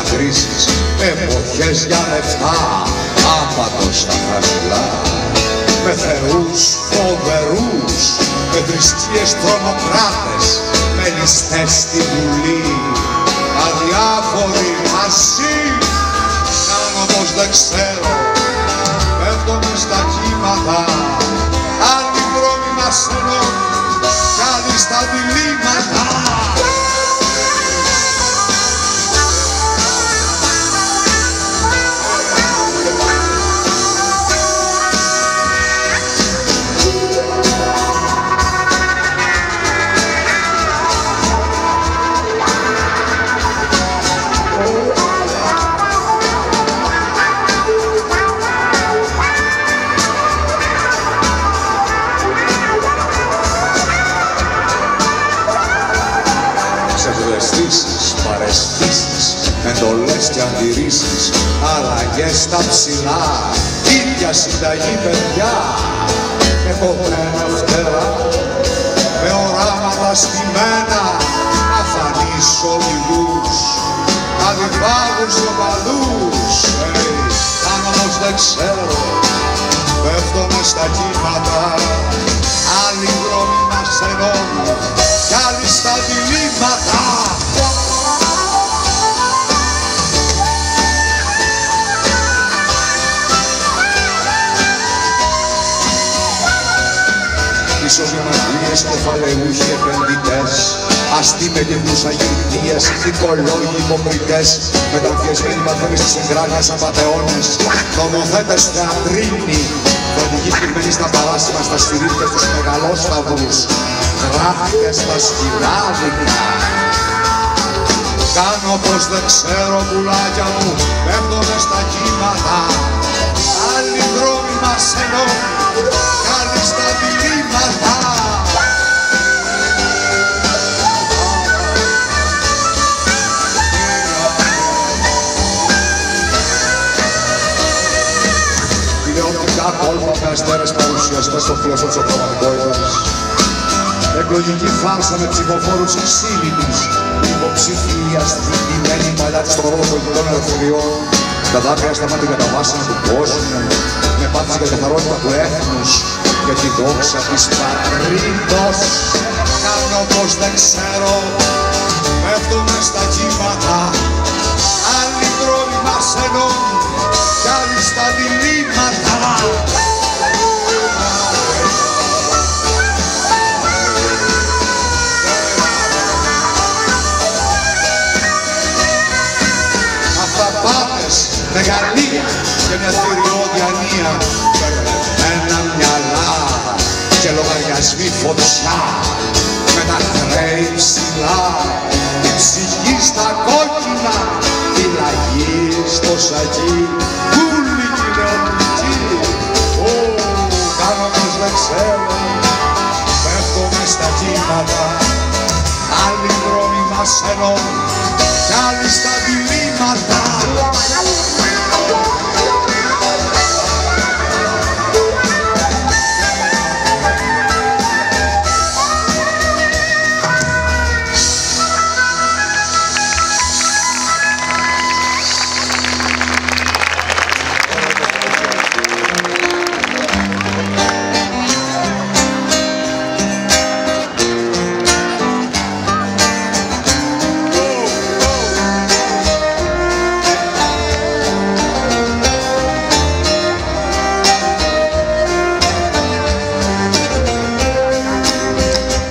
δακρύσεις, εποχές για λεφτά, άπατος στα χαμηλά. Με θεούς φοβερούς, με θρησκείες τρομοκράτες, με ληστές στη Βουλή, αδιάφοροι μαζί. Κάνω πως δεν ξέρω, πέφτομαι στα κύματα, άλλοι δρόμοι μας ενώνουν, κι άλλοι στα διλήμματα. Παρεστήσεις, εντολές και αντιρρήσεις, αλλαγές στα ψηλά, ίδια συνταγή παιδιά. Εκοπμένα φτερά, με οράματα στημένα, αφανείς οδηγούς, αντιπάγους οπαδούς. Αν όμως δεν ξέρω, πέφτομαι στα κύματα, άλλοι δρόμοι μας ενώνουν, κι άλλοι στα διλήμματα. Ισογεμματίες, κεφαλαιούχοι επενδυτές, αστεί με γευνούς αγγελίες, δικολόγοι υποκριτές, μεταμφιεσμένοι μαθαίνεις στις εγγράνιες απατεώνες, νομοθέτες θεατρίνοι, φροντικοί πυγμένοι στα παράσιμα, στα στηρίδια, στους μεγαλόσταυρους, γράφτες στα σκυλάδικα. Κάνω πως δεν ξέρω πουλάκια μου, πέφτομαι στα κύματα, άλλοι δρόμοι μας ενώνουν, κι άλλοι στα διλήμματα. Τηλεοπτικά κόλπα με αστέρες παρουσιαστές στο φλέσο της οπτωματικότητας. Εκλογική φάρσα με ψηφοφόρους ξύλινους, υποψήφια στοιχημένοι παλιά της προδότων πολιτικών ελευθεριών, τα δάκρυα στα μάτια για τα βάσανα του κόσμου, με πάθηση για τη καθαρότητα του έθνους και τη δόξα της πατρίδος. Κάνω πως δεν ξέρω, πέφτουμε στα κύματα, άλλοι δρόμοι μας ενώνουν, κι άλλοι στα διλήμματα. Αυταπάτες, μεγαλεία και μια θηριώδη ανία, μπερδεμένα μυαλά και λογαριασμοί φωτιά, με τα χρέη ψηλά, η ψυχή στα κόκκινα, η λαγή στο σακί, πουλη κοινωνική. Κάνω πως δεν ξέρω, πέφτομαι στα κύματα, άλλοι δρόμοι μας ενώνουν, κι άλλοι στα διλήμματα.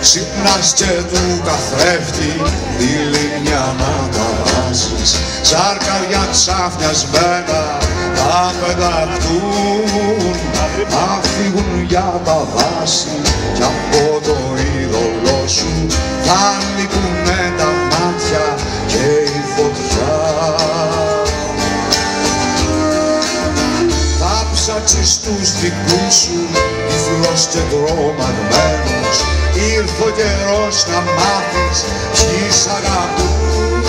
Ξυπνάς και του καθρέφτη τη λίμνια να τα βάζεις, ζάρκαρια ξαφνιασμένα θα πεταχτούν, θα φύγουν για τα δάση κι από το είδωλό σου θα λείπουνε τα μάτια και η φωτιά. Θα ψάξεις τους δικούς σου, τυφλός και τρομαγμένος, ήρθε ο καιρός να μάθεις ποιοι σ' αγαπούν.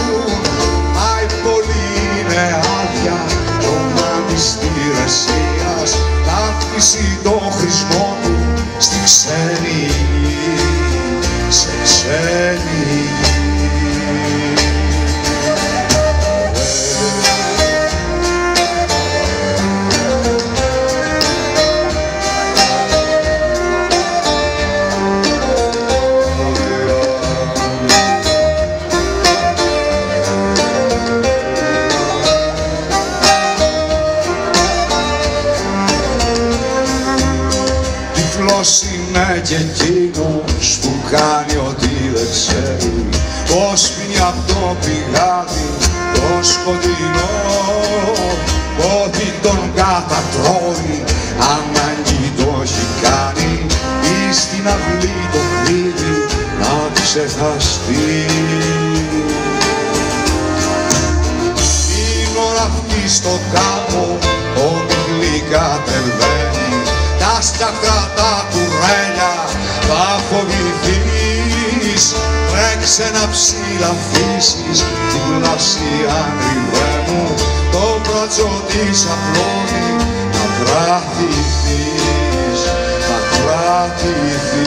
Μα η πόλη είναι άδεια κι ο μάνης υπηρεσίας θα αφήσει το χρησμό του στη ξένη γη, σε ξένη γη. Ποιος είναι κι εκείνος που κάνει ό,τι δεν ξέρει, πως πίνει απ' το πηγάδι το σκοτεινό, ότι τον κατατρώει ανάγκη το έχει κάνει, ή στην αυλή το κλείνει να ξεχαστεί. Την ώρα αυτή στο κάπο ο Μιχλή κατεβαίνει, τα στιαχτά τα κουρέλια θα φοβηθείς, τρέξε να ψηλαφίσεις την πλασία γρυβέ μου, το μπράτσο της απλώνει να κρατηθείς, να κρατηθείς.